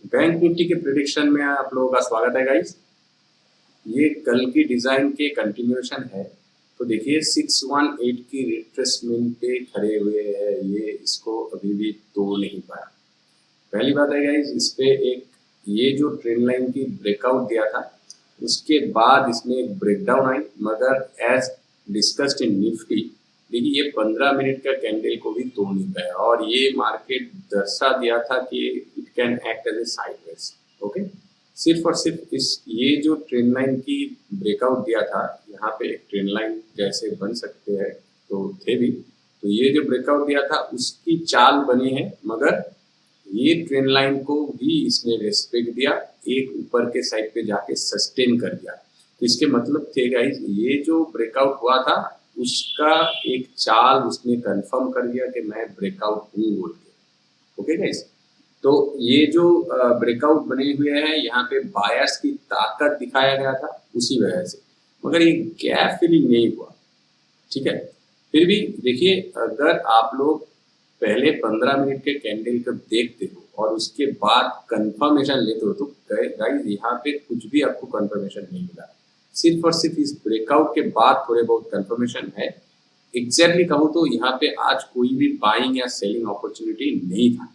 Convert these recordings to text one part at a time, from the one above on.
Bank Nifty के prediction में आप लोगों का स्वागत है गाइस। ये कल की डिजाइन के कंटिन्यूएशन है। तो देखिए 618 की रिट्रेसमेंट पे खड़े हुए हैं, ये इसको अभी भी तोड़ नहीं पाया। पहली बात है गाइस, इस पे एक ये जो ट्रेंड लाइन की ब्रेकआउट दिया था उसके बाद इसमें एक ब्रेकडाउन आई, मगर एज डिस्कस्ड इन निफ्टी देखिए ये 15 मिनट का कैंडल को भी तोड़ नहीं पाया और ये मार्केट दर्शा दिया था कि it can act as a sideways. Okay, सिर्फ और सिर्फ इस ये जो ट्रेंड लाइन की ब्रेकआउट दिया था, यहाँ पे एक ट्रेंड लाइन जैसे बन सकते हैं तो थे भी, तो ये जो ब्रेकआउट दिया था उसकी चाल बनी है, मगर ये ट्रेंड लाइन को भी इसने रेस्पेक्ट दिया, एक ऊपर के साइड पे जाके सस्टेन कर दिया। तो इसके मतलब थे गाइस, ये जो ब्रेकआउट हुआ था उसका एक चाल उसने कंफर्म कर दिया कि मैं ब्रेकआउट हूँ बोल के। ओके गाइस, तो ये जो ब्रेकआउट बने हुए हैं यहाँ पे बायर्स की ताकत दिखाया गया था उसी वजह से, मगर ये गैप फिलिंग नहीं हुआ। ठीक है, फिर भी देखिए अगर आप लोग पहले 15 मिनट के कैंडल को देखते हो और उसके बाद कंफर्मेशन लेते हो तो गाइस यहाँ पे कुछ भी आपको कंफर्मेशन नहीं मिला, सिर्फ और सिर्फ इस ब्रेकआउट के बाद थोड़े बहुत कंफर्मेशन है। एग्जैक्टली कहूँ तो यहाँ पे आज कोई भी बाइंग या सेलिंग अपॉर्चुनिटी नहीं था।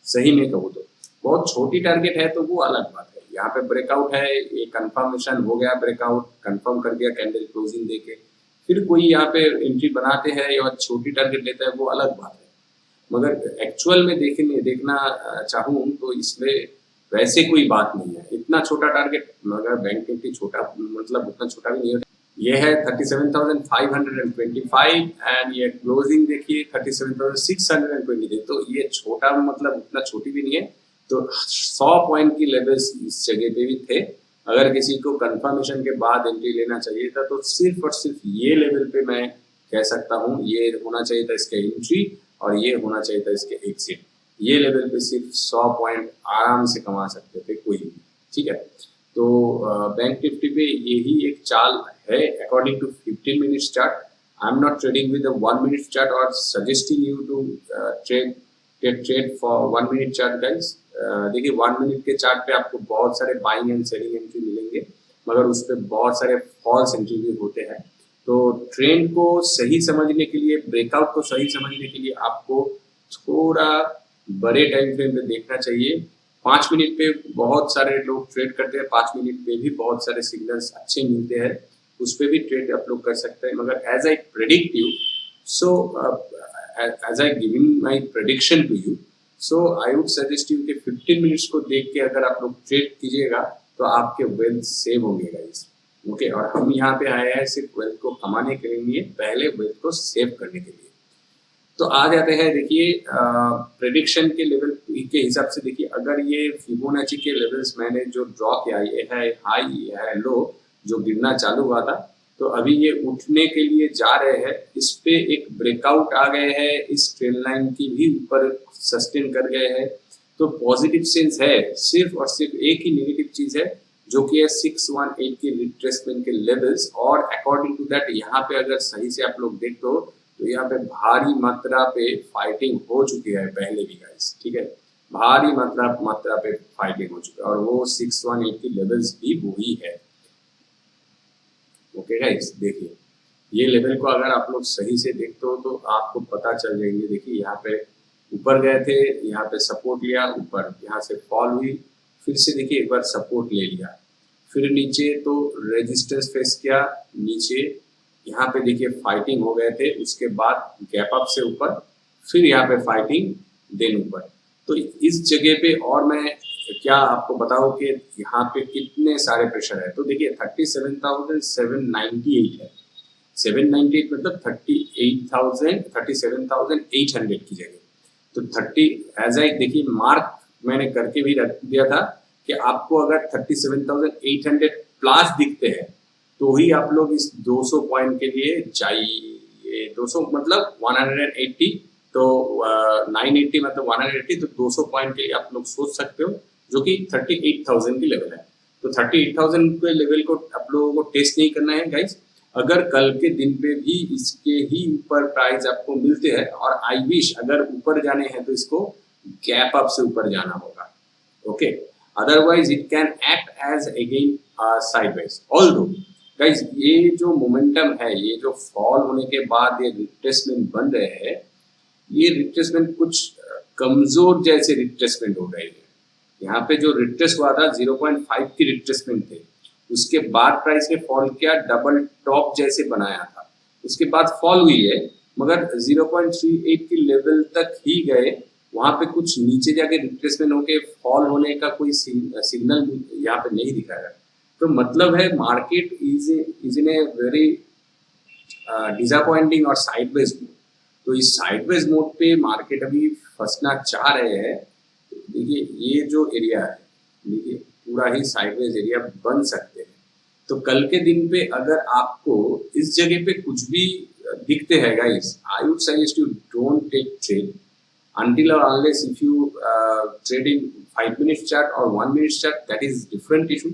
सही में कहूँ तो बहुत छोटी टारगेट है तो वो अलग बात है। यहाँ पे ब्रेकआउट है, ये कंफर्मेशन हो गया, ब्रेकआउट कंफर्म कर दिया कैंडल क्लोजिंग देके, फिर कोई यहाँ पे एंट्री बनाते हैं या छोटी टारगेट लेता है वो अलग बात है। मगर एक्चुअल में देखना चाहूँ तो इसमें वैसे कोई बात नहीं है, इतना छोटा टारगेट, मगर बैंक निफ्टी छोटा मतलब उतना छोटा भी नहीं होता। ये है 37,525 एंड ये क्लोजिंग देखिए 37,620, तो ये छोटा मतलब उतना छोटी भी नहीं है। तो 100 पॉइंट की लेवल्स इस जगह पे भी थे। अगर किसी को कंफर्मेशन के बाद एंट्री लेना चाहिए था तो सिर्फ और सिर्फ ये लेवल पे मैं कह सकता हूँ ये होना चाहिए था इसका एंट्री और ये होना चाहिए था इसके एग्जिट। ये लेवल पे सिर्फ 100 पॉइंट आराम से कमा सकते थे कोई भी। ठीक है, तो बैंक निफ्टी पे यही एक चाल है according to 15 minute chart. I am not trading with 1 minute chart और suggesting you to trade for 1 minute chart guys. देखिए 1 मिनट के चार्ट पे आपको बहुत सारे बाइंग एंड सेलिंग एंट्री मिलेंगे, मगर उस पर बहुत सारे फॉल्स एंट्री भी होते हैं। तो ट्रेंड को सही समझने के लिए, ब्रेकआउट को सही समझने के लिए आपको थोड़ा बड़े टाइम फ्रेम पे देखना चाहिए। 5 मिनट पे बहुत सारे लोग ट्रेड करते हैं, 5 मिनट पे भी बहुत सारे सिग्नल्स अच्छे मिलते हैं, उस पर भी ट्रेड आप लोग कर सकते हैं। मगर as I predict you, so as I giving my prediction to you, so I would suggest you कि 15 मिनट्स को देख के अगर आप लोग ट्रेड कीजिएगा तो आपके वेल्थ सेव होंगे गाइस। ओके, और हम यहाँ पे आए हैं सिर्फ वेल्थ को कमाने के लिए, पहले वेल्थ को सेव करने के लिए। तो आ जाते हैं देखिए प्रेडिक्शन के लेवल के हिसाब से। देखिए अगर ये फिबोनाची के लेवल्स मैंने जो ड्रॉ किया, ये है हाई, ये है लो, जो गिरना चालू हुआ था, तो अभी ये उठने के लिए जा रहे हैं। इस पे एक ब्रेकआउट आ गए हैं, इस ट्रेंड लाइन की भी ऊपर सस्टेन कर गए हैं, तो पॉजिटिव सेंस है। सिर्फ और सिर्फ एक ही नेगेटिव चीज है जो कि है 618 के रिट्रेसमेंट के लेवल्स, और अकॉर्डिंग टू दैट यहाँ पे अगर सही से आप लोग देखते हो तो यहाँ पे भारी मात्रा पे फाइटिंग हो चुकी है पहले भी गाइस। ठीक है, भारी मात्रा पे फाइटिंग हो चुकी है और वो 618 की लेवल्स भी वही है। ओके गाइस, देखिए ये लेवल को अगर आप लोग सही से देखते हो तो आपको पता चल जाएंगे। देखिए यहाँ पे ऊपर गए थे, यहाँ पे सपोर्ट लिया, ऊपर यहाँ से फॉल हुई, फिर से देखिए एक बार सपोर्ट ले लिया, फिर नीचे तो रेजिस्टेंस फेस किया, नीचे यहाँ पे देखिए फाइटिंग हो गए थे, उसके बाद गैप अप से ऊपर, फिर यहाँ पे फाइटिंग, देन ऊपर। तो इस जगह पे और मैं क्या आपको बताऊं कि यहाँ पे कितने सारे प्रेशर है। तो देखिए 37,798 है, 798 मतलब 37,800 की जगह। तो 30 एज आई देखिए मार्क मैंने करके भी रख दिया था कि आपको अगर 37,800 प्लस दिखते हैं तो ही आप लोग इस 200 पॉइंट के लिए चाहिए। 200 मतलब 180, तो 980 मतलब 180, तो 200 पॉइंट के लिए आप लोग सोच सकते हो, जो कि 38,000 की लेवल है। तो 38,000 के लेवल को आप लोगों को टेस्ट नहीं करना है गाइस। अगर कल के दिन पे भी इसके ही ऊपर प्राइस आपको मिलते हैं, और आई विश अगर ऊपर जाने हैं तो इसको गैप अप से ऊपर जाना होगा। Okay, otherwise it can act as again sideways. Although guys, ये जो मोमेंटम है, ये जो फॉल होने के बाद ये रिट्रेसमेंट बन रहे हैं, ये रिट्रेसमेंट कुछ कमजोर जैसे रिट्रेसमेंट हो रही है। यहाँ पे जो रिट्रेस हुआ था 0.5 की रिट्रेसमेंट थे, उसके बाद प्राइस ने फॉल किया, डबल टॉप जैसे बनाया था, उसके बाद फॉल हुई है, मगर 0.38 की लेवल तक ही गए, वहां पे कुछ नीचे जाके रिट्रेसमेंट होके फॉल होने का कोई सिग्नल यहाँ पे नहीं दिखा है। तो मतलब है market is in a very disappointing और साइडवेज मोड। तो इस साइडवेज मोड पे मार्केट अभी फंसना चाह रहे हैं। देखिए ये जो एरिया है, देखिए पूरा ही साइडवेज एरिया बन सकते हैं। तो कल के दिन पे अगर आपको इस जगह पे कुछ भी दिखते हैं guys, I would suggest you don't take trade until or unless if you trade in 5 minutes chart or 1 minute chart, that is different issue।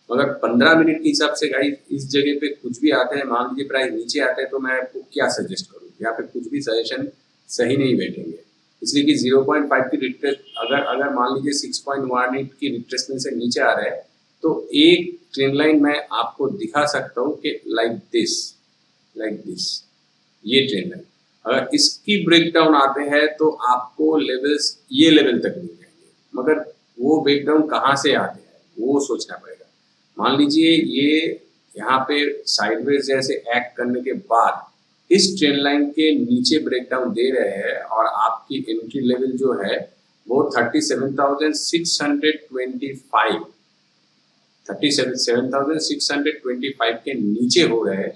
मगर 15 मिनट के हिसाब से गाइस इस जगह पे कुछ भी आते हैं, मान लीजिए प्राइस नीचे आते हैं, तो मैं आपको क्या सजेस्ट करूँ, यहाँ पे कुछ भी सजेशन सही नहीं बैठेंगे, इसलिए कि 0.5 की रिट्रेस अगर मान लीजिए 6.18 की रिट्रेसमेंट से नीचे आ रहा है, तो एक ट्रेंड लाइन मैं आपको दिखा सकता हूँ कि लाइक दिस ये ट्रेंड लाइन, अगर इसकी ब्रेकडाउन आते हैं तो आपको लेवल्स ये लेवल तक मिल जाएंगे, मगर वो ब्रेकडाउन कहाँ से आते हैं वो सोचना पड़ेगा। मान लीजिए ये यहाँ पे साइडवेज जैसे एक्ट करने के बाद इस ट्रेंड लाइन के नीचे ब्रेकडाउन दे रहे हैं और आपकी एंट्री लेवल जो है वो 37,625 के नीचे हो रहे हैं,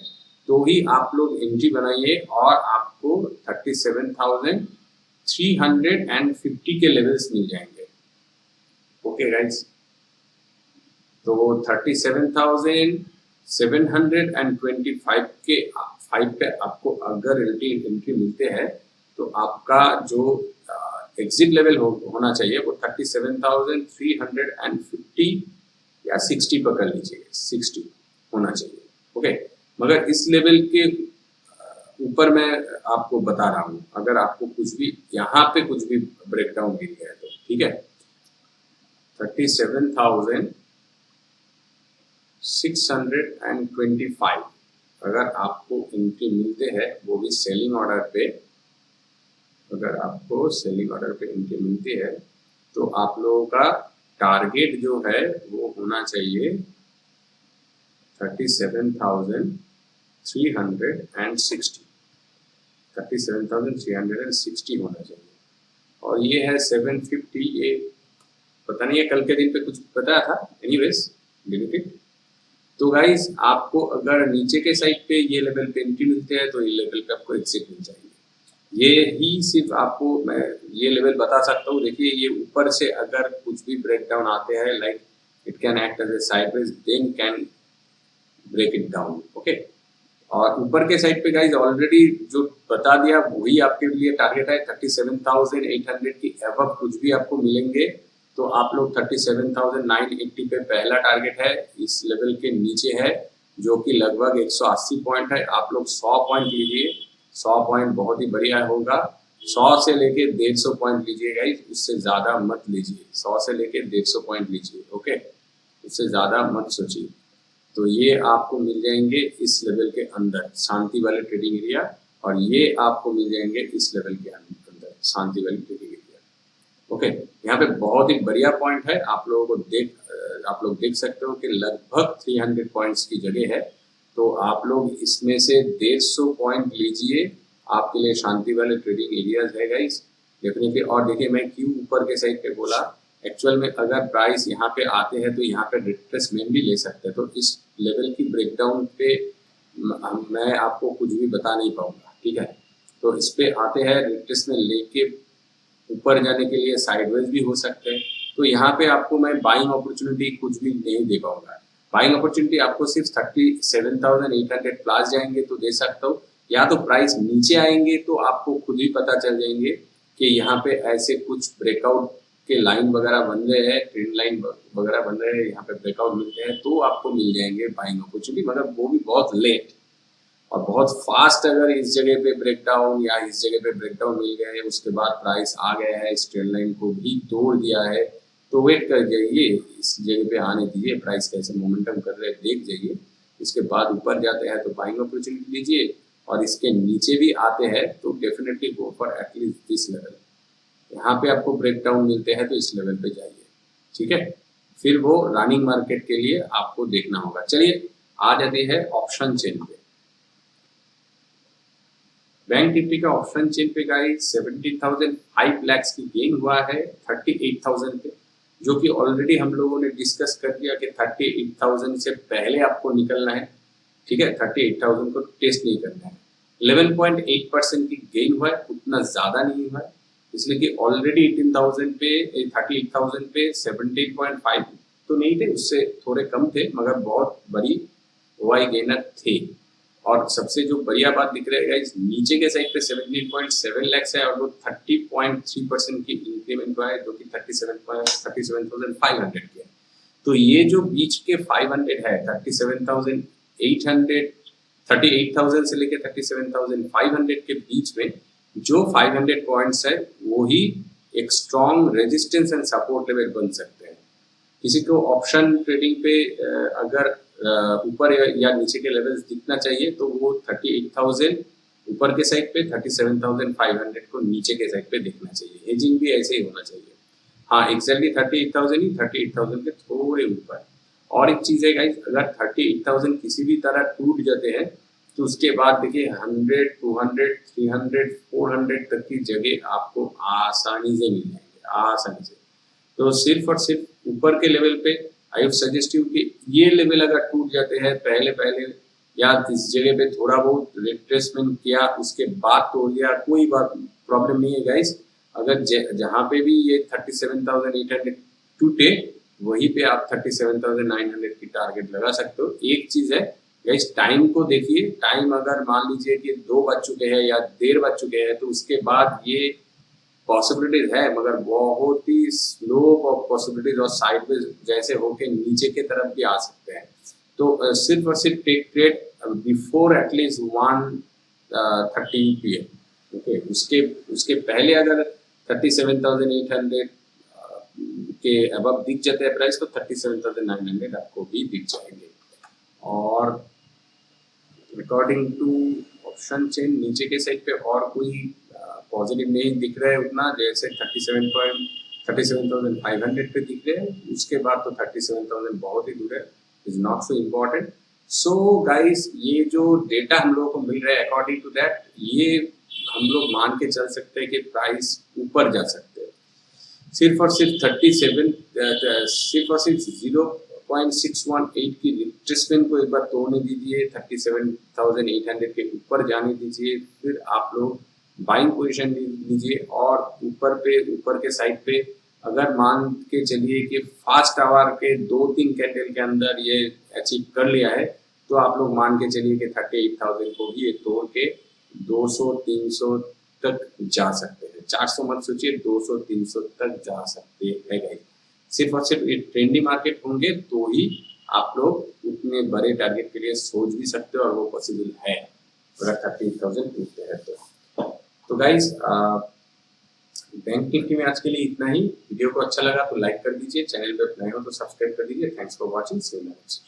तो ही आप लोग एंट्री बनाइए और आपको 37,350 के लेवल्स मिल जाएंगे। ओके गाइस, तो 37,725 के 5 पे आपको अगर एंट्री मिलते हैं तो आपका जो एग्जिट लेवल होना चाहिए वो 37,350 या 60 पकड़ लीजिए, 60 होना चाहिए। ओके, मगर इस लेवल के ऊपर मैं आपको बता रहा हूँ, अगर आपको कुछ भी यहाँ पे कुछ भी ब्रेकडाउन मिल गया तो ठीक है, 37,625 अगर आपको एंट्री मिलते हैं, वो भी सेलिंग ऑर्डर पे, अगर आपको सेलिंग ऑर्डर पे एंट्री मिलती है तो आप लोगों का टारगेट जो है वो होना चाहिए 37,360 होना चाहिए, और ये है 750, ये पता नहीं है कल के दिन पे कुछ बताया था, एनीवेज डिलीट इट। तो गाइस आपको अगर नीचे के साइड पे ये लेवल पे एंट्री मिलते हैं तो ये लेवल पे आपको एग्जिट मिल जाएगी। ये ही सिर्फ आपको मैं ये लेवल बता सकता हूँ। देखिए ये ऊपर से अगर कुछ भी ब्रेकडाउन आते हैं, like it can act as a sideways, then can break it down. Okay, और ऊपर के साइड पे गाइस ऑलरेडी जो बता दिया वही आपके लिए टारगेट है। 37,800 की एबव कुछ भी आपको मिलेंगे तो आप लोग 37,980 पे पहला टारगेट है, इस लेवल के नीचे है जो कि लगभग 180 पॉइंट है। आप लोग 100 पॉइंट लीजिए, 100 पॉइंट बहुत ही बढ़िया होगा। 100 से लेके 150 पॉइंट लीजिए गाइस, उससे ज़्यादा मत लीजिए। 100 से लेके 150 पॉइंट लीजिए, ओके, उससे ज़्यादा मत सोचिए। तो ये आपको मिल जाएंगे इस लेवल के अंदर शांति वाले ट्रेडिंग एरिया, और ये आपको मिल जाएंगे इस लेवल के अंदर शांति वाली ट्रेडिंग एरिया। ओके, यहाँ पे बहुत ही बढ़िया पॉइंट है, आप लोगों को आप लोग देख सकते हो कि लगभग 300 पॉइंट्स की जगह है, तो आप लोग इसमें से 150 पॉइंट लीजिए, आपके लिए शांति वाले ट्रेडिंग एरियाज है गाइस डेफिनेटली। और देखिए मैं क्यों ऊपर के साइड पे बोला, एक्चुअल में अगर प्राइस यहाँ पे आते हैं तो यहाँ पे रिट्रेसमेंट भी ले सकते हैं, तो इस लेवल की ब्रेकडाउन पे मैं आपको कुछ भी बता नहीं पाऊंगा, ठीक है। तो इस पे आते हैं रिट्रेसमेंट लेके ऊपर जाने के लिए साइडवेज भी हो सकते हैं, तो यहाँ पे आपको मैं बाइंग अपॉर्चुनिटी कुछ भी नहीं दे पाऊंगा। बाइंग अपॉर्चुनिटी आपको सिर्फ 37,800 प्लस जाएंगे तो दे सकता हूँ, या तो प्राइस नीचे आएंगे तो आपको खुद ही पता चल जाएंगे कि यहाँ पे ऐसे कुछ ब्रेकआउट के लाइन वगैरह बन रहे हैं, ट्रेंड लाइन वगैरह बन रहे हैं, यहाँ पे ब्रेकआउट मिलते हैं तो आपको मिल जाएंगे बाइंग अपॉर्चुनिटी, मगर वो भी बहुत लेट और बहुत फास्ट। अगर इस जगह पे ब्रेकडाउन या इस जगह पे ब्रेकडाउन मिल गए, उसके बाद प्राइस आ गया है, इस ट्रेंड लाइन को भी तोड़ दिया है, तो वेट कर जाइए, इस जगह पे आने दीजिए, प्राइस कैसे मोमेंटम कर रहे हैं देख जाइए, इसके बाद ऊपर जाते हैं तो बाइंग अपॉर्चुनिटी लीजिए, और इसके नीचे भी आते हैं तो definitely go for at least this level. यहाँ पे आपको ब्रेक डाउन मिलते हैं तो इस लेवल पे जाइए, ठीक है। फिर वो रनिंग मार्केट के लिए आपको देखना होगा। चलिए आ जाते हैं ऑप्शन चेन पे। बैंक निफ्टी का ऑप्शन चेन पे गाइस 17,500 लाख की गेन हुआ है 38,000 पे, जो कि ऑलरेडी हम लोगों ने डिस्कस कर दिया कि 38,000 से पहले आपको निकलना है, ठीक है। 38,000 को टेस्ट नहीं करना है। 11.8% की गेन हुआ है, उतना ज्यादा नहीं हुआ है, इसलिए कि ऑलरेडी 18,000 पे 38,000 पे 17.5 तो नहीं थे, उससे थोड़े कम थे, मगर बहुत बड़ी वाई गेनर थे। और सबसे जो बढ़िया बात दिख रहा है इस नीचे के साइड पे 17.7 लाख है और वो 30.3% की इंक्रीमेंट हुआ है, जो कि 37,500 की है। तो ये जो बीच के 500 है 37,800 38,000 से लेकर 37,500 के बीच में जो 500 पॉइंट्स है वो ही एक strong resistance and support level बन सकते हैं। किसी को ऑप्शन ट्रेडिंग पे अगर ऊपर या नीचे के लेवल्स दिखना चाहिए तो वो 38,000 ऊपर के साइड पे, 37,500 को नीचे के साइड पे देखना चाहिए। हेजिंग भी ऐसे ही होना चाहिए। हाँ एग्जैक्टली 38,000 ही, 38,000 के थोड़े ऊपर। और एक चीज है गाइस, अगर 38,000 किसी भी तरह टूट जाते हैं तो उसके बाद देखिए 100, 200, 300, 400 तक की जगह आपको आसानी से मिल जाएंगे, आसानी से। तो सिर्फ और सिर्फ ऊपर के लेवल पे आई वुड सजेस्ट यू कि ये लेवल अगर टूट जाते हैं पहले या इस जगह पे थोड़ा बहुत रिट्रेसमेंट किया उसके बाद तोड़ लिया, कोई बात प्रॉब्लम नहीं है गाइस। अगर जहाँ पे भी ये 37,800 टूटे वहीं पे आप 37,900 की टारगेट लगा सकते हो। एक चीज है गाइस, टाइम को देखिए, टाइम अगर मान लीजिए कि 2 बज चुके हैं या 1:30 बज चुके हैं तो उसके बाद ये पॉसिबिलिटीज है, मगर बहुत ही स्लो पॉसिबिलिटीज और साइडवेज जैसे होके नीचे के तरफ भी आ सकते हैं। तो सिर्फ और सिर्फ take trade before at least 1:30 PM, okay. उसके पहले अगर 37,800 के अबव दिख जाते हैं प्राइस तो 37,900 आपको भी दिख जाएंगे। और अकॉर्डिंग टू ऑप्शन चेन नीचे के साइड पे और कोई पॉजिटिव नहीं दिख रहा है उतना, जैसे 37,500 पे दिख रहे हैं, उसके बाद तो 37,000 बहुत ही दूर है, is not so important. So guys ये जो डेटा हम लोगों को मिल रहा है अकॉर्डिंग टू दैट, ये हम लोग मान के चल सकते हैं कि प्राइस ऊपर जा सकते हैं। सिर्फ और सिर्फ 0.618 की रिट्रेसमेंट को एक बार तोड़ने दीजिए, 37,800 के ऊपर जाने दीजिए, फिर आप लोग बाइंग पोजीशन लीजिए। और ऊपर के साइड पे अगर मान के चलिए कि फास्ट आवर के 2-3 कैंडल के अंदर ये अचीव कर लिया है तो आप लोग मान के चलिए कि 38,000 को भी ये तोड़ के 200-300 तक जा सकते हैं। 400 मत सोचिए, 200-300 तक जा सकते हैं गाइस। सिर्फ और सिर्फ ये ट्रेंडी मार्केट होंगे तो ही आप लोग उतने बड़े टारगेट के लिए सोच भी सकते हो और वो पॉसिबल है अगर 38,000 टूटते हैं तो गाइस बैंक निफ्टी में आज के लिए इतना ही। वीडियो को अच्छा लगा तो लाइक कर दीजिए, चैनल पे नए हो तो सब्सक्राइब कर दीजिए। Thanks for watching, see you next.